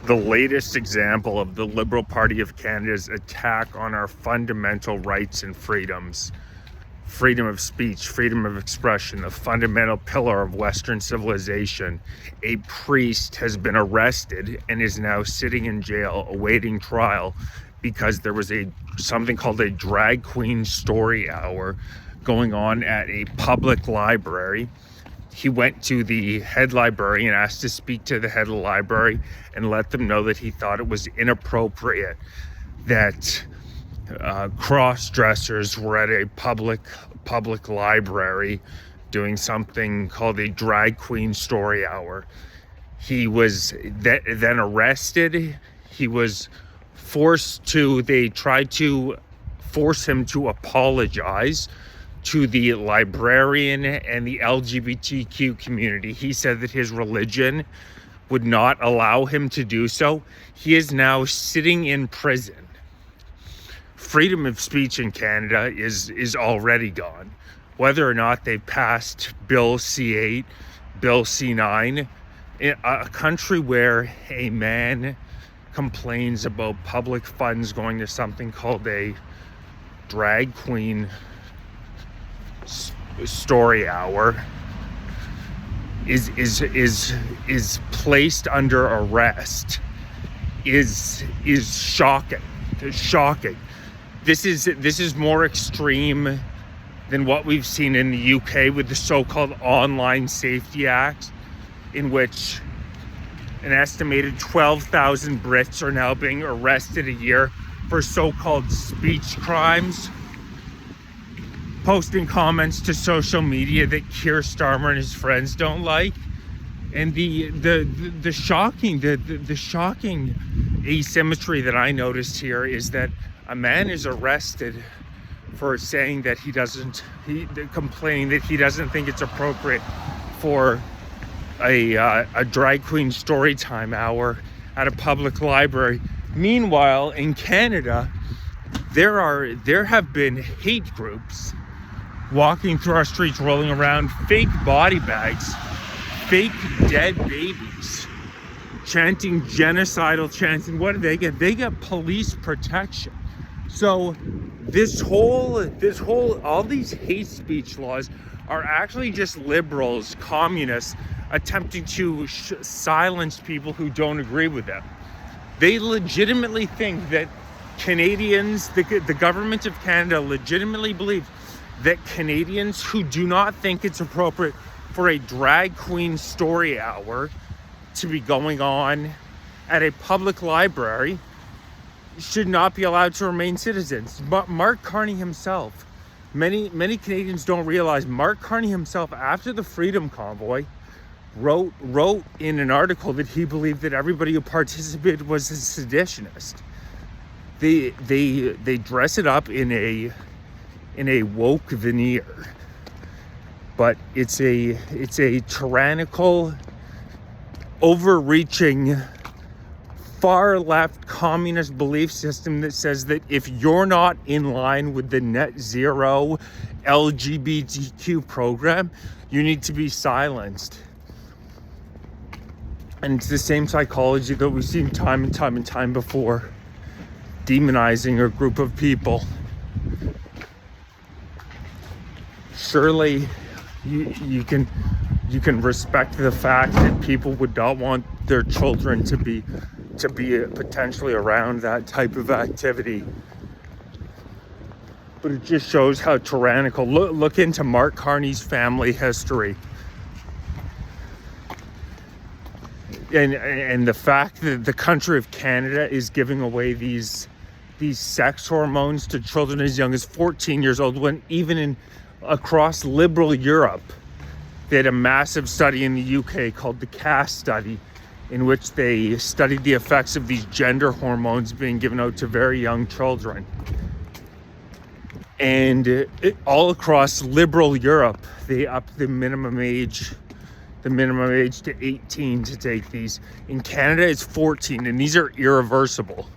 the latest example of the Liberal Party of Canada's attack on our fundamental rights and freedoms. Freedom of speech, freedom of expression, a fundamental pillar of Western civilization. A priest has been arrested and is now sitting in jail awaiting trial because there was something called a drag queen story hour going on at a public library. He went to the head librarian, asked to speak to the head of the library, and let them know that he thought it was inappropriate that cross-dressers were at a public library doing something called a drag queen story hour. He was then arrested. He was they tried to force him to apologize to the librarian and the LGBTQ community. He said that his religion would not allow him to do so. He is now sitting in prison. Freedom of speech in Canada is already gone. Whether or not they've passed Bill C-8, Bill C-9, a country where a man complains about public funds going to something called a drag queen story hour is placed under arrest is shocking. It's shocking. This is more extreme than what we've seen in the UK with the so-called Online Safety Act, in which an estimated 12,000 Brits are now being arrested a year for so-called speech crimes, posting comments to social media that Keir Starmer and his friends don't like. And the shocking asymmetry that I noticed here is that a man is arrested for saying that complaining that he doesn't think it's appropriate for a drag queen story time hour at a public library. Meanwhile, in Canada, there have been hate groups walking through our streets, rolling around fake body bags, fake dead babies, chanting genocidal chants. And what do they get? They get police protection. So all these hate speech laws are actually just liberals, communists, attempting to silence people who don't agree with them. They legitimately think that Canadians, the government of Canada legitimately believes that Canadians who do not think it's appropriate for a drag queen story hour to be going on at a public library should not be allowed to remain citizens. But Mark Carney himself, many Canadians don't realize, Mark Carney himself, after the Freedom Convoy, wrote in an article that he believed that everybody who participated was a seditionist. They dress it up in a woke veneer, but it's a tyrannical, overreaching, far left communist belief system that says that if you're not in line with the net zero LGBTQ program, you need to be silenced. And it's the same psychology that we've seen time and time before, demonizing a group of people. Surely you can respect the fact that people would not want their children to be potentially around that type of activity. But it just shows how tyrannical. Look into Mark Carney's family history. And the fact that the country of Canada is giving away these sex hormones to children as young as 14 years old, when even across liberal Europe, they had a massive study in the UK called the CAS study, in which they studied the effects of these gender hormones being given out to very young children. And all across liberal Europe, they upped the minimum age to 18 to take these. In Canada, it's 14, and these are irreversible.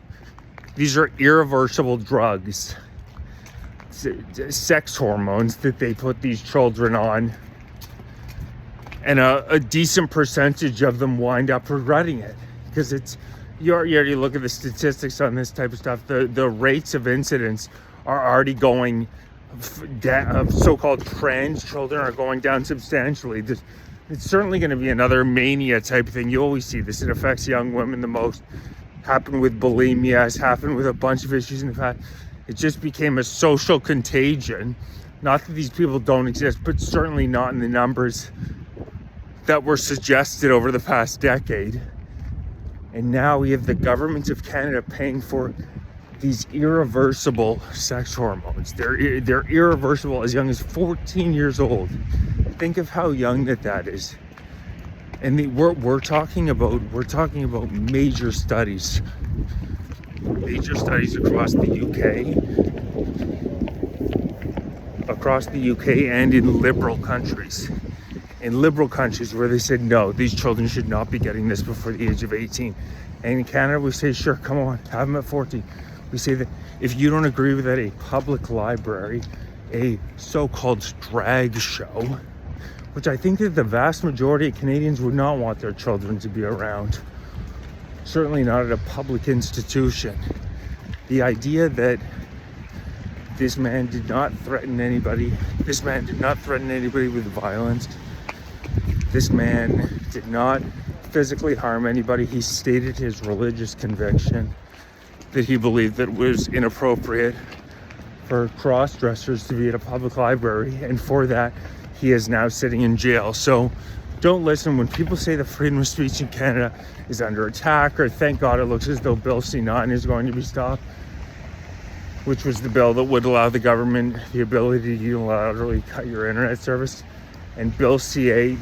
These are irreversible drugs, sex hormones that they put these children on. And a decent percentage of them wind up regretting it, because you already look at the statistics on this type of stuff. The rates of incidents are already going down. So-called trans children are going down substantially. It's certainly going to be another mania type of thing. You always see this. It affects young women the most. Happened with bulimia. It's happened with a bunch of issues in the past. It just became a social contagion. Not that these people don't exist, but certainly not in the numbers that were suggested over the past decade. And now we have the government of Canada paying for these irreversible sex hormones. They're irreversible as young as 14 years old. Think of how young that is. And we're talking about major studies across the UK and in liberal countries. In liberal countries where they said, no, these children should not be getting this before the age of 18. And in Canada, we say, sure, come on, have them at 14. We say that if you don't agree with that, a public library, a so-called drag show, which I think that the vast majority of Canadians would not want their children to be around. Certainly not at a public institution. The idea that this man did not threaten anybody. This man did not threaten anybody with violence. This man did not physically harm anybody. He stated his religious conviction that he believed that it was inappropriate for cross-dressers to be at a public library, and for that he is now sitting in jail. So don't listen when people say the freedom of speech in Canada is under attack, or thank God it looks as though Bill C9 is going to be stopped, which was the bill that would allow the government the ability to unilaterally cut your internet service. And Bill C8,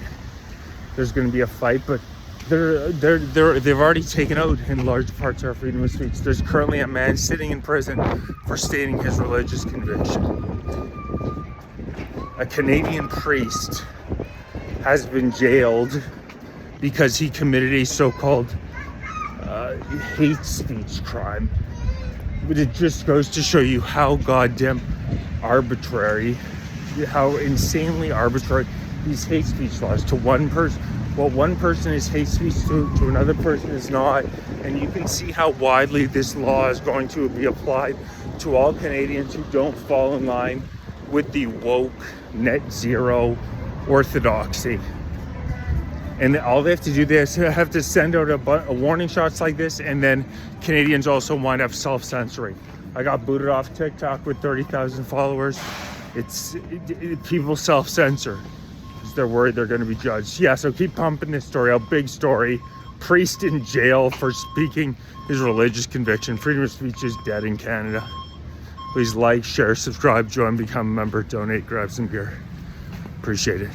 there's going to be a fight, but they've already taken out in large parts our freedom of speech. There's currently a man sitting in prison for stating his religious conviction. A Canadian priest has been jailed because he committed a so-called hate speech crime. But it just goes to show you how goddamn arbitrary, how insanely arbitrary these hate speech laws to one person. Well, one person is hate speech to another person is not. And you can see how widely this law is going to be applied to all Canadians who don't fall in line with the woke net zero orthodoxy. And all they have to do, they have to send out a warning shots like this, and then Canadians also wind up self-censoring. I got booted off TikTok with 30,000 followers. People self-censor because they're worried they're going to be judged. Yeah, so keep pumping this story out. Big story. Priest in jail for speaking his religious conviction. Freedom of speech is dead in Canada. Please like, share, subscribe, join, become a member, donate, grab some beer. Appreciate it.